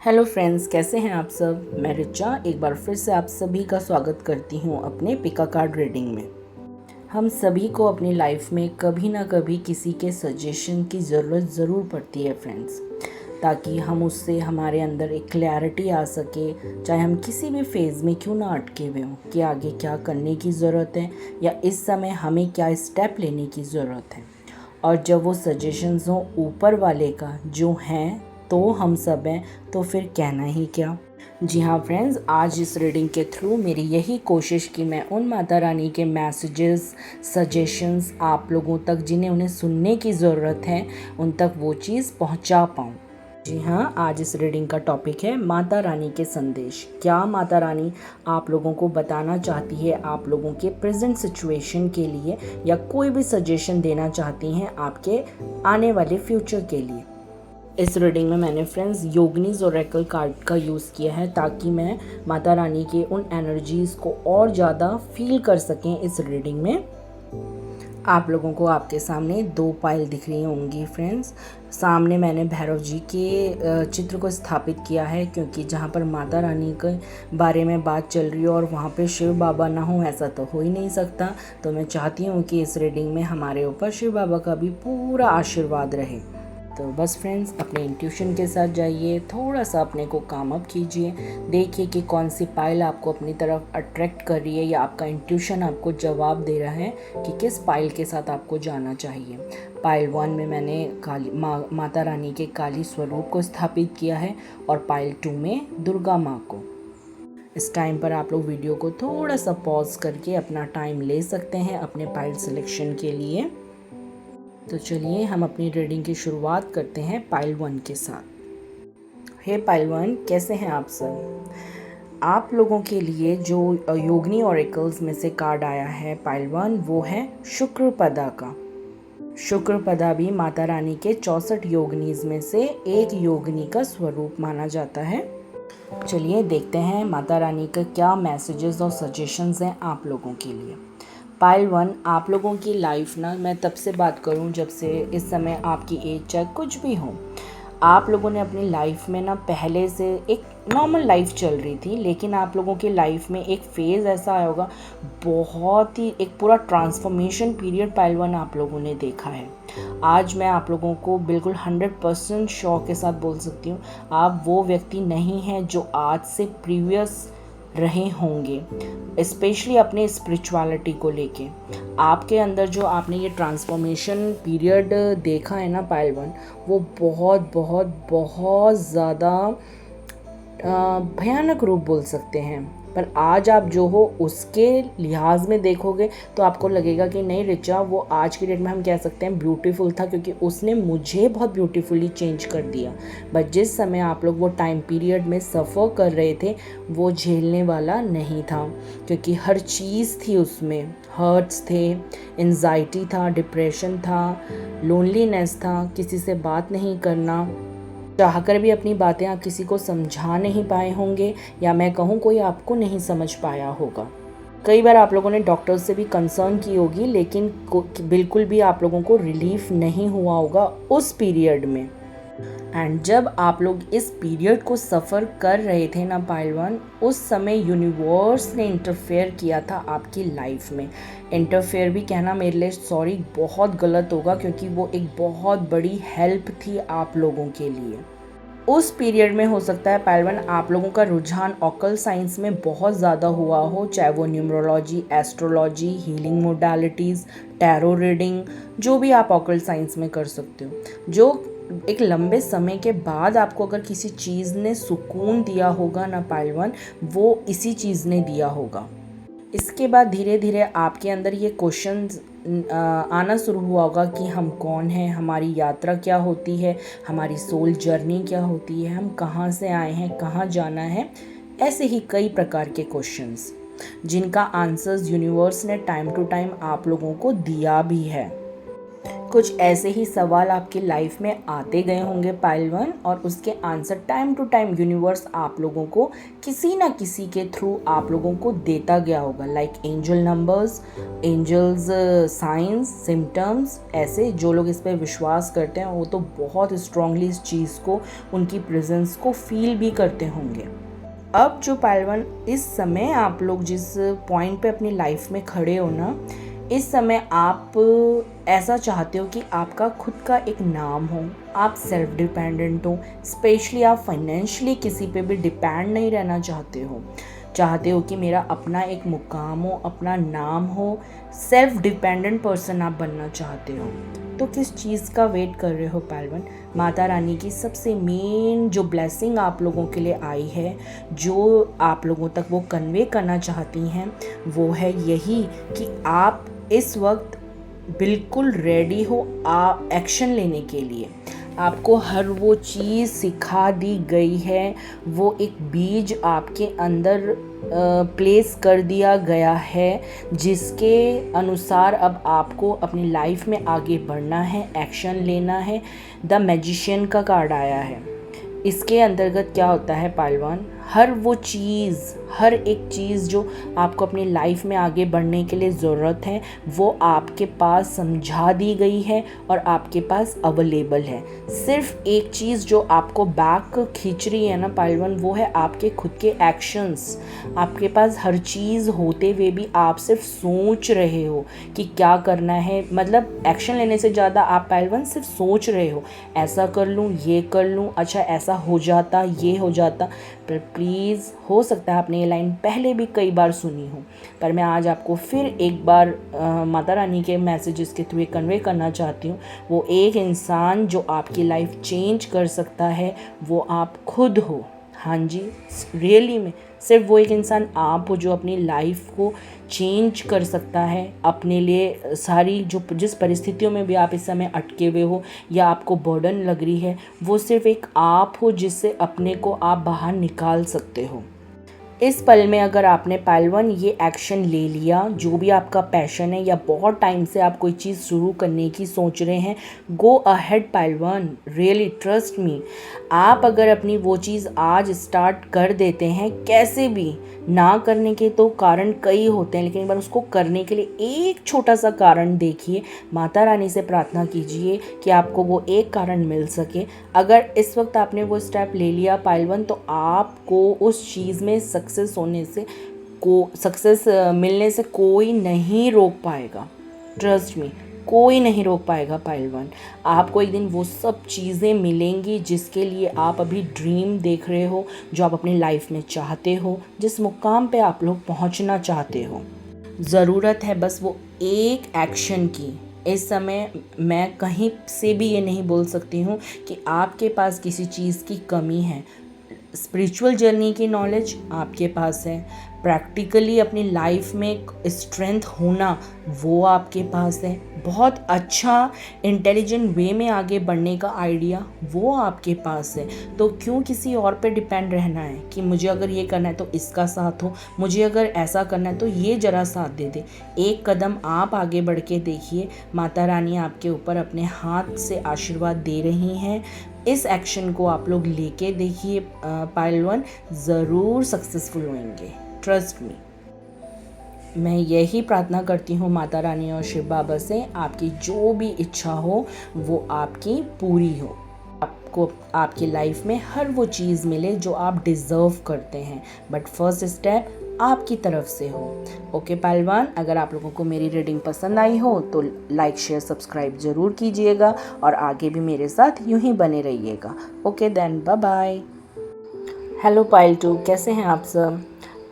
Hello friends, कैसे हैं आप सब। मैं रिचा एक बार फिर से आप सभी का स्वागत करती हूं अपने पिका कार्ड रीडिंग में। हम सभी को अपनी लाइफ में कभी ना कभी किसी के सजेशन की ज़रूरत ज़रूर पड़ती है फ्रेंड्स, ताकि हम उससे हमारे अंदर एक क्लैरिटी आ सके, चाहे हम किसी भी फेज़ में क्यों ना अटके हुए हों कि आगे क्या करने की ज़रूरत है या इस समय हमें क्या स्टेप लेने की ज़रूरत है। और जब वो सजेशंस हों ऊपर वाले का जो हैं तो हम सब हैं, तो फिर कहना ही क्या। जी हाँ फ्रेंड्स, आज इस रीडिंग के थ्रू मेरी यही कोशिश कि मैं उन माता रानी के मैसेजेस, सजेशंस आप लोगों तक जिन्हें उन्हें सुनने की ज़रूरत है उन तक वो चीज़ पहुंचा पाऊँ। जी हाँ, आज इस रीडिंग का टॉपिक है माता रानी के संदेश। क्या माता रानी आप लोगों को बताना चाहती है आप लोगों के प्रेजेंट सिचुएशन के लिए, या कोई भी सजेशन देना चाहती हैं आपके आने वाले फ्यूचर के लिए। इस रीडिंग में मैंने फ्रेंड्स योगिनीज ओरेकल कार्ड का यूज़ किया है ताकि मैं माता रानी के उन एनर्जीज़ को और ज़्यादा फील कर सकें। इस रीडिंग में आप लोगों को आपके सामने दो पायल दिख रही होंगी फ्रेंड्स। सामने मैंने भैरव जी के चित्र को स्थापित किया है, क्योंकि जहाँ पर माता रानी के बारे में बात चल रही है और वहाँ पे शिव बाबा ना हो ऐसा तो हो ही नहीं सकता। तो मैं चाहती हूँ कि इस रीडिंग में हमारे ऊपर शिव बाबा का भी पूरा आशीर्वाद रहे। तो बस फ्रेंड्स, अपने इंट्यूशन के साथ जाइए, थोड़ा सा अपने को काम अप कीजिए, देखिए कि कौन सी पायल आपको अपनी तरफ अट्रैक्ट कर रही है या आपका इंट्यूशन आपको जवाब दे रहा है कि किस पायल के साथ आपको जाना चाहिए। पायल 1 में मैंने माता रानी के काली स्वरूप को स्थापित किया है और पायल 2 में दुर्गा माँ को। इस टाइम पर आप लोग वीडियो को थोड़ा सा पॉज करके अपना टाइम ले सकते हैं अपने पायल सिलेक्शन के लिए। तो चलिए हम अपनी रीडिंग की शुरुआत करते हैं पाइल 1 के साथ। हे पाइल 1, कैसे हैं आप सब। आप लोगों के लिए जो योगिनी ऑरेकल्स में से कार्ड आया है पाइल 1, वो है शुक्रपदा का। शुक्रपदा भी माता रानी के 64 योगिनीज में से एक योगिनी का स्वरूप माना जाता है। चलिए देखते हैं माता रानी का क्या मैसेजेस और सजेशंस हैं आप लोगों के लिए। पाइल 1, आप लोगों की लाइफ ना, मैं तब से बात करूं जब से इस समय आपकी एज चाहे कुछ भी हो, आप लोगों ने अपनी लाइफ में ना पहले से एक नॉर्मल लाइफ चल रही थी, लेकिन आप लोगों की लाइफ में एक फेज़ ऐसा आया होगा, बहुत ही एक पूरा ट्रांसफॉर्मेशन पीरियड पाइल 1 आप लोगों ने देखा है। आज मैं आप लोगों को बिल्कुल 100% श्योर के साथ बोल सकती हूँ, आप वो व्यक्ति नहीं हैं जो आज से प्रीवियस रहे होंगे, स्पेशली अपने स्पिरिचुअलिटी को लेके। आपके अंदर जो आपने ये ट्रांसफॉर्मेशन पीरियड देखा है ना पाइल 1, वो बहुत बहुत बहुत ज़्यादा भयानक रूप बोल सकते हैं। पर आज आप जो हो उसके लिहाज में देखोगे तो आपको लगेगा कि नहीं रिचा, वो आज की डेट में हम कह सकते हैं ब्यूटीफुल था, क्योंकि उसने मुझे बहुत ब्यूटीफुली चेंज कर दिया। बट जिस समय आप लोग वो टाइम पीरियड में सफ़र कर रहे थे, वो झेलने वाला नहीं था, क्योंकि हर चीज़ थी उसमें। हर्ट्स थे, एंजाइटी था, डिप्रेशन था, लोनलीनेस था, किसी से बात नहीं करना, चाहकर भी अपनी बातें आप किसी को समझा नहीं पाए होंगे, या मैं कहूँ कोई आपको नहीं समझ पाया होगा। कई बार आप लोगों ने डॉक्टर से भी कंसर्न की होगी, लेकिन बिल्कुल भी आप लोगों को रिलीफ नहीं हुआ होगा उस पीरियड में। एंड जब आप लोग इस पीरियड को सफ़र कर रहे थे ना पाइल 1, उस समय यूनिवर्स ने इंटरफेयर किया था आपकी लाइफ में। इंटरफेयर भी कहना मेरे लिए सॉरी बहुत गलत होगा, क्योंकि वो एक बहुत बड़ी हेल्प थी आप लोगों के लिए। उस पीरियड में हो सकता है पाइल 1 आप लोगों का रुझान ऑकल साइंस में बहुत ज़्यादा हुआ हो, चाहे वो numerology, astrology, healing modalities, tarot reading, जो भी आप ऑकल साइंस में कर सकते हो। जो एक लंबे समय के बाद आपको अगर किसी चीज़ ने सुकून दिया होगा ना पाइल 1, वो इसी चीज़ ने दिया होगा। इसके बाद धीरे धीरे आपके अंदर ये क्वेश्चन आना शुरू हुआ होगा कि हम कौन हैं, हमारी यात्रा क्या होती है, हमारी सोल जर्नी क्या होती है, हम कहाँ से आए हैं, कहाँ जाना है। ऐसे ही कई प्रकार के क्वेश्चंस जिनका आंसर्स यूनिवर्स ने टाइम टू टाइम आप लोगों को दिया भी है। कुछ ऐसे ही सवाल आपकी लाइफ में आते गए होंगे पाइल वन, और उसके answer time to time universe आप लोगों को किसी ना किसी के थ्रू आप लोगों को देता गया होगा, like angel numbers, angels science, symptoms. ऐसे जो लोग इस पर विश्वास करते हैं वो तो बहुत स्ट्रांगली इस चीज़ को, उनकी प्रेजेंस को फील भी करते होंगे। अब जो पाइल वन, इस समय आप लोग जिस पॉइंट पे अपनी लाइफ में खड़े हो ना, इस समय आप ऐसा चाहते हो कि आपका खुद का एक नाम हो, आप सेल्फ डिपेंडेंट हो, स्पेशली आप फाइनेंशियली किसी पे भी डिपेंड नहीं रहना चाहते हो कि मेरा अपना एक मुकाम हो, अपना नाम हो, सेल्फ डिपेंडेंट पर्सन आप बनना चाहते हो। तो किस चीज़ का वेट कर रहे हो पाइल वन? माता रानी की सबसे मेन जो ब्लेसिंग आप लोगों के लिए आई है, जो आप लोगों तक वो कन्वे करना चाहती हैं, वो है यही कि आप इस वक्त बिल्कुल रेडी हो एक्शन लेने के लिए। आपको हर वो चीज़ सिखा दी गई है, वो एक बीज आपके अंदर प्लेस कर दिया गया है, जिसके अनुसार अब आपको अपनी लाइफ में आगे बढ़ना है, एक्शन लेना है। द मैजिशियन का कार्ड आया है। इसके अंतर्गत क्या होता है पाइलवान, हर वो चीज़, हर एक चीज़ जो आपको अपनी लाइफ में आगे बढ़ने के लिए ज़रूरत है, वो आपके पास समझा दी गई है और आपके पास अवेलेबल है। सिर्फ एक चीज़ जो आपको बैक खींच रही है ना पाइलवान, वो है आपके खुद के एक्शंस। आपके पास हर चीज़ होते हुए भी आप सिर्फ सोच रहे हो कि क्या करना है, मतलब एक्शन लेने से ज़्यादा आप पाइलवान सिर्फ सोच रहे हो, ऐसा कर लूँ, ये कर लूँ, अच्छा ऐसा हो जाता, ये हो जाता। पर प्लीज़, हो सकता है आपने ये लाइन पहले भी कई बार सुनी हो, पर मैं आज आपको फिर एक बार माता रानी के मैसेजेस के थ्रू कन्वे करना चाहती हूँ। वो एक इंसान जो आपकी लाइफ चेंज कर सकता है, वो आप खुद हो। हाँ जी, रियली में सिर्फ वो एक इंसान आप हो जो अपनी लाइफ को चेंज कर सकता है अपने लिए। सारी जो जिस परिस्थितियों में भी आप इस समय अटके हुए हो या आपको बर्डन लग रही है, वो सिर्फ एक आप हो जिससे अपने को आप बाहर निकाल सकते हो। इस पल में अगर आपने पाइलवन ये एक्शन ले लिया, जो भी आपका पैशन है या बहुत टाइम से आप कोई चीज़ शुरू करने की सोच रहे हैं, गो अहेड पाइलवन, रियली ट्रस्ट मी। आप अगर अपनी वो चीज़ आज स्टार्ट कर देते हैं, कैसे भी ना करने के तो कारण कई होते हैं, लेकिन एक बार उसको करने के लिए एक छोटा सा कारण देखिए, माता रानी से प्रार्थना कीजिए कि आपको वो एक कारण मिल सके। अगर इस वक्त आपने वो स्टेप ले लिया पाइलवन, तो आपको उस चीज़ में सक्सेस मिलने से कोई नहीं रोक पाएगा। ट्रस्ट मी, कोई नहीं रोक पाएगा पाइलवन। आपको एक दिन वो सब चीज़ें मिलेंगी जिसके लिए आप अभी ड्रीम देख रहे हो, जो आप अपनी लाइफ में चाहते हो, जिस मुकाम पे आप लोग पहुंचना चाहते हो। ज़रूरत है बस वो एक एक्शन की। इस समय मैं कहीं से भी ये नहीं बोल सकती हूँ कि आपके पास किसी चीज़ की कमी है। स्पिरिचुअल जर्नी की नॉलेज आपके पास है, प्रैक्टिकली अपनी लाइफ में स्ट्रेंथ होना वो आपके पास है, बहुत अच्छा इंटेलिजेंट वे में आगे बढ़ने का आइडिया वो आपके पास है। तो क्यों किसी और पे डिपेंड रहना है कि मुझे अगर ये करना है तो इसका साथ हो, मुझे अगर ऐसा करना है तो ये ज़रा साथ दे दे। एक कदम आप आगे बढ़ के देखिए, माता रानी आपके ऊपर अपने हाथ से आशीर्वाद दे रही हैं। इस एक्शन को आप लोग लेके देखिए पाइलवन, ज़रूर सक्सेसफुल होंगे, ट्रस्ट मी। मैं यही प्रार्थना करती हूँ माता रानी और शिव बाबा से, आपकी जो भी इच्छा हो वो आपकी पूरी हो, आपको आपकी लाइफ में हर वो चीज़ मिले जो आप डिज़र्व करते हैं, बट फर्स्ट स्टेप आपकी तरफ से हो। ओके पहलवान, अगर आप लोगों को मेरी रीडिंग पसंद आई हो तो लाइक शेयर सब्सक्राइब ज़रूर कीजिएगा और आगे भी मेरे साथ यूं ही बने रहिएगा। Okay then, bye bye. Hello pile 2, कैसे हैं आप सब?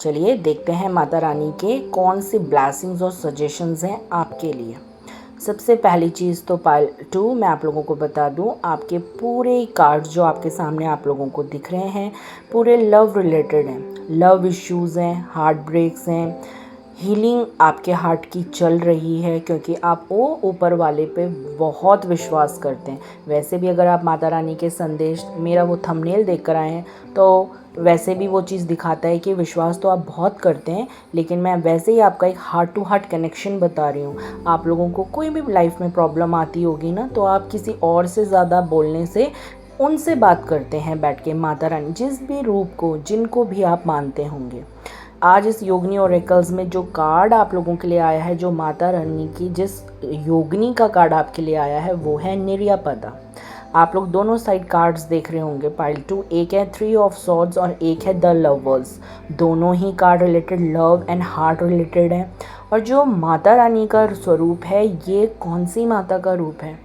चलिए देखते हैं माता रानी के कौन सी ब्लेसिंग्स और सजेशंस हैं आपके लिए। सबसे पहली चीज़ तो पाइल 2 मैं आप लोगों को बता दूं, आपके पूरे कार्ड्स जो आपके सामने आप लोगों को दिख रहे हैं, पूरे लव रिलेटेड हैं। लव इश्यूज़ हैं, हार्ट ब्रेक्स हैं, हीलिंग आपके हार्ट की चल रही है, क्योंकि आप वो ऊपर वाले पे बहुत विश्वास करते हैं। वैसे भी अगर आप माता रानी के संदेश, मेरा वो थंबनेल देख कर आए हैं, तो वैसे भी वो चीज़ दिखाता है कि विश्वास तो आप बहुत करते हैं, लेकिन मैं वैसे ही आपका एक हार्ट टू हार्ट कनेक्शन बता रही हूँ। आप लोगों को कोई भी लाइफ में प्रॉब्लम आती होगी ना, तो आप किसी और से ज़्यादा बोलने से उनसे बात करते हैं बैठ के, माता रानी जिस भी रूप को, जिनको भी आप मानते होंगे। आज इस योगिनी ओरेकल्स में जो कार्ड आप लोगों के लिए आया है, जो माता रानी की जिस योगिनी का कार्ड आपके लिए आया है, वो है निर्यापदा। आप लोग दोनों साइड कार्ड्स देख रहे होंगे, पाइल 2, एक है 3 ऑफ सॉर्ड्स और एक है द लवर्स। दोनों ही card related love and heart related है। और जो माता रानी का स्वरूप है, ये कौन सी माता का रूप है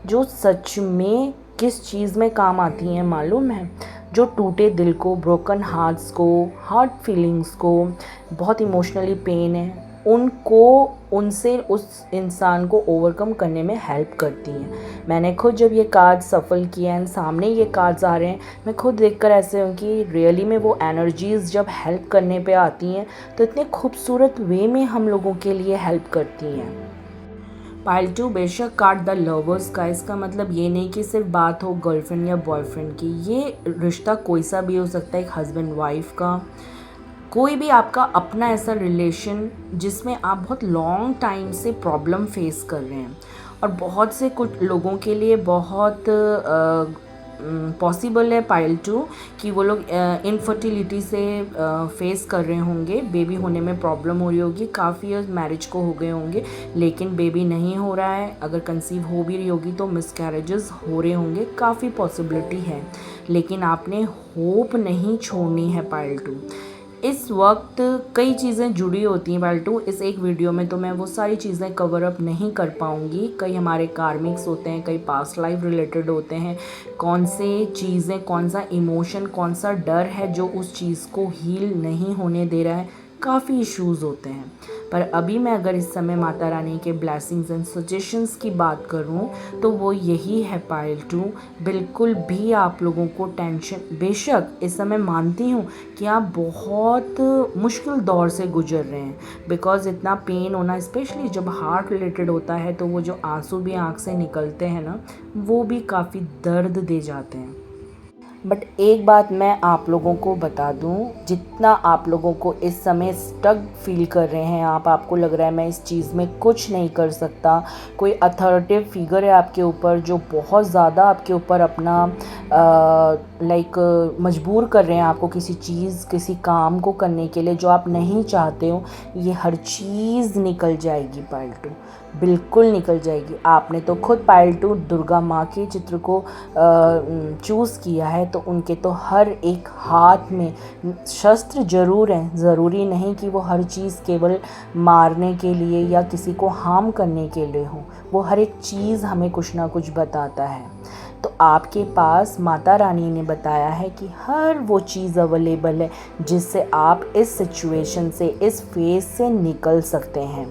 जो सच में किस चीज़ में काम आती हैं मालूम है? जो टूटे दिल को, ब्रोकन हार्ट्स को, हार्ट फीलिंग्स को, बहुत इमोशनली पेन है, उनको, उनसे उस इंसान को ओवरकम करने में हेल्प करती हैं। मैंने खुद जब ये कार्ड सफल किया एंड सामने ये कार्ड्स आ रहे हैं, मैं खुद देखकर ऐसे हूँ कि रियली में वो एनर्जीज़ जब हेल्प करने पे आती हैं तो इतने खूबसूरत वे में हम लोगों के लिए हेल्प करती हैं। पाइल 2 बेशक कार्ड द लवर्स का, इसका मतलब ये नहीं कि सिर्फ बात हो गर्लफ्रेंड या बॉयफ्रेंड की। ये रिश्ता कोई सा भी हो सकता है, एक हस्बैंड वाइफ का, कोई भी आपका अपना ऐसा रिलेशन जिसमें आप बहुत लॉन्ग टाइम से प्रॉब्लम फेस कर रहे हैं। और बहुत से कुछ लोगों के लिए बहुत पॉसिबल है पाइल 2 कि वो लोग इनफर्टिलिटी से फेस कर रहे होंगे, बेबी होने में प्रॉब्लम हो रही होगी, काफ़ी ईयर्स मैरिज को हो गए होंगे लेकिन बेबी नहीं हो रहा है। अगर कंसीव हो भी रही होगी तो मिसकैरेजेस हो रहे होंगे, काफ़ी पॉसिबिलिटी है। लेकिन आपने होप नहीं छोड़नी है पाइल 2। इस वक्त कई चीज़ें जुड़ी होती हैं पाइल 2। इस एक वीडियो में तो मैं वो सारी चीज़ें कवर अप नहीं कर पाऊँगी। कई हमारे कार्मिक्स होते हैं, कई पास्ट लाइफ रिलेटेड होते हैं, कौन से चीज़ें, कौन सा इमोशन, कौन सा डर है जो उस चीज़ को हील नहीं होने दे रहा है, काफ़ी इश्यूज़ होते हैं। पर अभी मैं अगर इस समय माता रानी के ब्लेसिंग्स एंड सजेशंस की बात करूं तो वो यही है पाइल 2। बिल्कुल भी आप लोगों को टेंशन, बेशक इस समय मानती हूँ कि आप बहुत मुश्किल दौर से गुजर रहे हैं, बिकॉज़ इतना पेन होना, स्पेशली जब हार्ट रिलेटेड होता है तो वो जो आंसू भी आँख से निकलते हैं ना, वो भी काफ़ी दर्द दे जाते हैं। बट एक बात मैं आप लोगों को बता दूं, जितना आप लोगों को इस समय स्टक फील कर रहे हैं, आपको लग रहा है मैं इस चीज़ में कुछ नहीं कर सकता, कोई अथॉरिटेटिव फिगर है आपके ऊपर जो बहुत ज़्यादा आपके ऊपर अपना मजबूर कर रहे हैं आपको किसी चीज़, किसी काम को करने के लिए जो आप नहीं चाहते हो, ये हर चीज़ निकल जाएगी पाइल 2, बिल्कुल निकल जाएगी। आपने तो खुद पाइल 2 दुर्गा माँ के चित्र को चूज़ किया है, तो उनके तो हर एक हाथ में शस्त्र ज़रूर हैं। ज़रूरी नहीं कि वो हर चीज़ केवल मारने के लिए या किसी को हार्म करने के लिए हो, वो हर एक चीज़ हमें कुछ ना कुछ बताता है। तो आपके पास माता रानी ने बताया है कि हर वो चीज़ अवेलेबल है जिससे आप इस सिचुएशन से, इस फेज से निकल सकते हैं।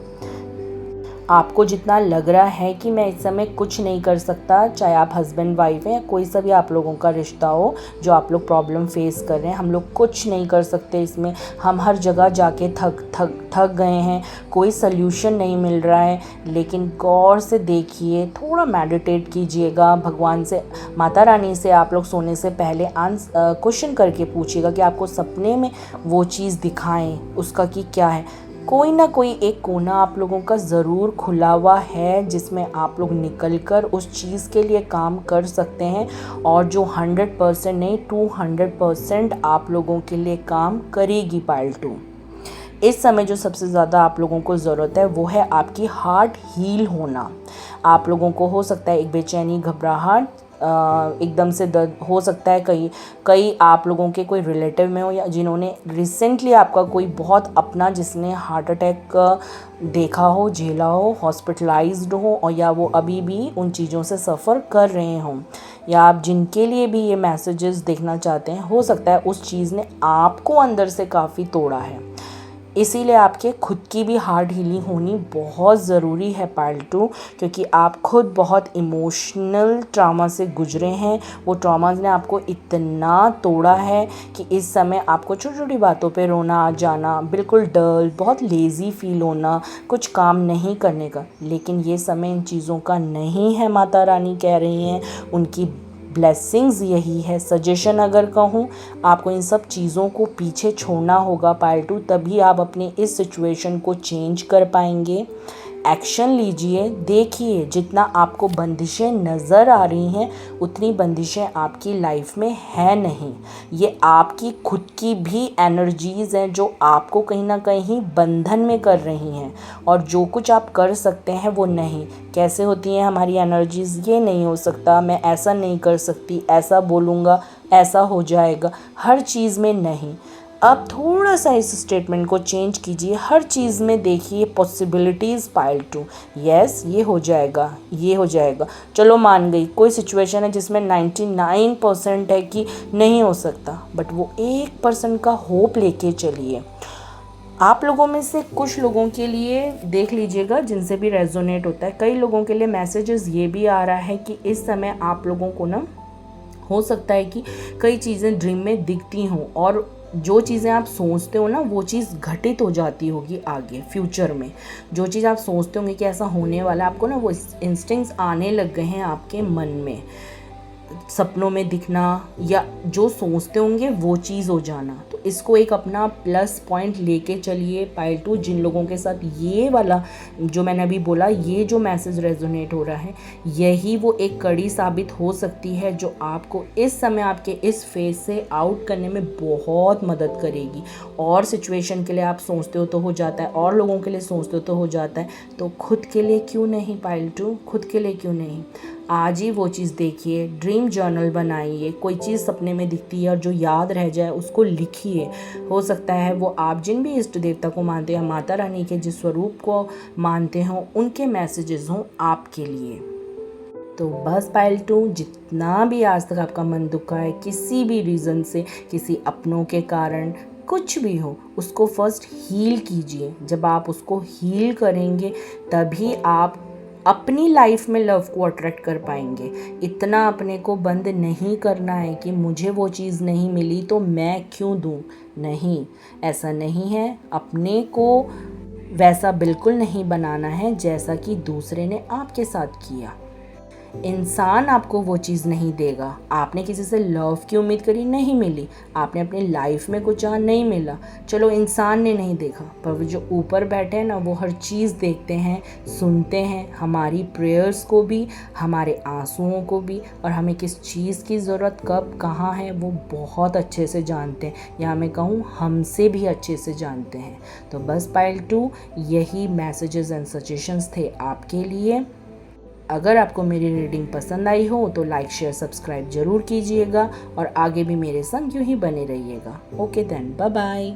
आपको जितना लग रहा है कि मैं इस समय कुछ नहीं कर सकता, चाहे आप हस्बैंड वाइफ हैं या कोई सा भी आप लोगों का रिश्ता हो जो आप लोग प्रॉब्लम फेस कर रहे हैं, हम लोग कुछ नहीं कर सकते इसमें, हम हर जगह जाके थक गए हैं, कोई सल्यूशन नहीं मिल रहा है। लेकिन गौर से देखिए, थोड़ा मेडिटेट कीजिएगा, भगवान से, माता रानी से आप लोग सोने से पहले क्वेश्चन करके पूछिएगा कि आपको सपने में वो चीज़ दिखाएं उसका कि क्या है। कोई ना कोई एक कोना आप लोगों का ज़रूर खुला हुआ है जिसमें आप लोग निकलकर उस चीज़ के लिए काम कर सकते हैं, और जो 100% नहीं 200% आप लोगों के लिए काम करेगी पाइल 2। इस समय जो सबसे ज़्यादा आप लोगों को ज़रूरत है वो है आपकी हार्ट हील होना। आप लोगों को हो सकता है एक बेचैनी, घबराहट, एकदम से दर्द हो सकता है, कई आप लोगों के कोई रिलेटिव में हो या जिन्होंने रिसेंटली आपका कोई बहुत अपना जिसने हार्ट अटैक देखा हो, झेला हो, हॉस्पिटलाइज्ड हो, और या वो अभी भी उन चीज़ों से सफ़र कर रहे हों, या आप जिनके लिए भी ये मैसेजेस देखना चाहते हैं, हो सकता है उस चीज़ ने आपको अंदर से काफ़ी तोड़ा है। इसीलिए आपके खुद की भी हार्ट हीलिंग होनी बहुत ज़रूरी है पाइल 2, क्योंकि आप खुद बहुत इमोशनल ट्रॉमा से गुजरे हैं। वो ट्रॉमास ने आपको इतना तोड़ा है कि इस समय आपको छोटी छोटी बातों पे रोना आ जाना, बिल्कुल डल, बहुत लेज़ी फील होना, कुछ काम नहीं करने का। लेकिन ये समय इन चीज़ों का नहीं है, माता रानी कह रही हैं, उनकी ब्लेसिंग्स यही है। सजेशन अगर कहूँ, आपको इन सब चीज़ों को पीछे छोड़ना होगा पाइल 2, तभी आप अपनी इस सिचुएशन को चेंज कर पाएंगे। एक्शन लीजिए, देखिए जितना आपको बंदिशें नज़र आ रही हैं उतनी बंदिशें आपकी लाइफ में है नहीं। ये आपकी खुद की भी एनर्जीज़ हैं जो आपको कहीं ना कहीं बंधन में कर रही हैं, और जो कुछ आप कर सकते हैं वो नहीं। कैसे होती हैं हमारी एनर्जीज़? ये नहीं हो सकता, मैं ऐसा नहीं कर सकती, ऐसा बोलूँगा ऐसा हो जाएगा, हर चीज़ में नहीं। अब थोड़ा सा इस स्टेटमेंट को चेंज कीजिए, हर चीज़ में देखिए पॉसिबिलिटीज़ पाइल 2। यस, ये हो जाएगा, ये हो जाएगा। चलो मान गई, कोई सिचुएशन है जिसमें 99% है कि नहीं हो सकता, बट वो 1% का होप लेके चलिए। आप लोगों में से कुछ लोगों के लिए देख लीजिएगा जिनसे भी रेजोनेट होता है। कई लोगों के लिए मैसेजेस ये भी आ रहा है कि इस समय आप लोगों को ना हो सकता है कि कई चीज़ें ड्रीम में दिखती हों, और जो चीज़ें आप सोचते हो ना वो चीज़ घटित हो जाती होगी आगे फ्यूचर में। जो चीज़ आप सोचते होंगे कि ऐसा होने वाला है, आपको ना वो इंस्टिंक्ट्स आने लग गए हैं आपके मन में, सपनों में दिखना, या जो सोचते होंगे वो चीज़ हो जाना। तो इसको एक अपना प्लस पॉइंट लेके चलिए पाइल 2। जिन लोगों के साथ ये वाला जो मैंने अभी बोला, ये जो मैसेज रेजोनेट हो रहा है, यही वो एक कड़ी साबित हो सकती है जो आपको इस समय आपके इस फेज से आउट करने में बहुत मदद करेगी। और सिचुएशन के लिए आप सोचते हो तो हो जाता है, और लोगों के लिए सोचते हो तो हो जाता है, तो खुद के लिए क्यों नहीं पाइल 2? खुद के लिए क्यों नहीं? आज ही वो चीज़ देखिए, ड्रीम जर्नल बनाइए। कोई चीज़ सपने में दिखती है और जो याद रह जाए उसको लिखिए। हो सकता है वो आप जिन भी इष्ट देवता को मानते हैं, माता रानी के जिस स्वरूप को मानते हों, उनके मैसेजेस हों आपके लिए। तो बस पाइल 2, जितना भी आज तक आपका मन दुखा है किसी भी रीज़न से, किसी अपनों के कारण, कुछ भी हो, उसको फर्स्ट हील कीजिए। जब आप उसको हील करेंगे तभी आप अपनी लाइफ में लव को अट्रैक्ट कर पाएंगे। इतना अपने को बंद नहीं करना है कि मुझे वो चीज़ नहीं मिली तो मैं क्यों दूँ। नहीं, ऐसा नहीं है। अपने को वैसा बिल्कुल नहीं बनाना है जैसा कि दूसरे ने आपके साथ किया। इंसान आपको वो चीज़ नहीं देगा। आपने किसी से लव की उम्मीद करी, नहीं मिली। आपने अपनी लाइफ में कुछ चाहा, नहीं मिला। चलो इंसान ने नहीं देखा, पर वो जो ऊपर बैठे हैं ना, वो हर चीज़ देखते हैं, सुनते हैं, हमारी प्रेयर्स को भी, हमारे आंसुओं को भी, और हमें किस चीज़ की ज़रूरत कब कहाँ है वो बहुत अच्छे से जानते हैं, या मैं कहूँ हमसे भी अच्छे से जानते हैं। तो बस पाइल 2, यही मैसेजेस एंड सजेशंस थे आपके लिए। अगर आपको मेरी रीडिंग पसंद आई हो तो लाइक शेयर सब्सक्राइब ज़रूर कीजिएगा, और आगे भी मेरे संग यूँ ही बने रहिएगा। Okay then, bye bye.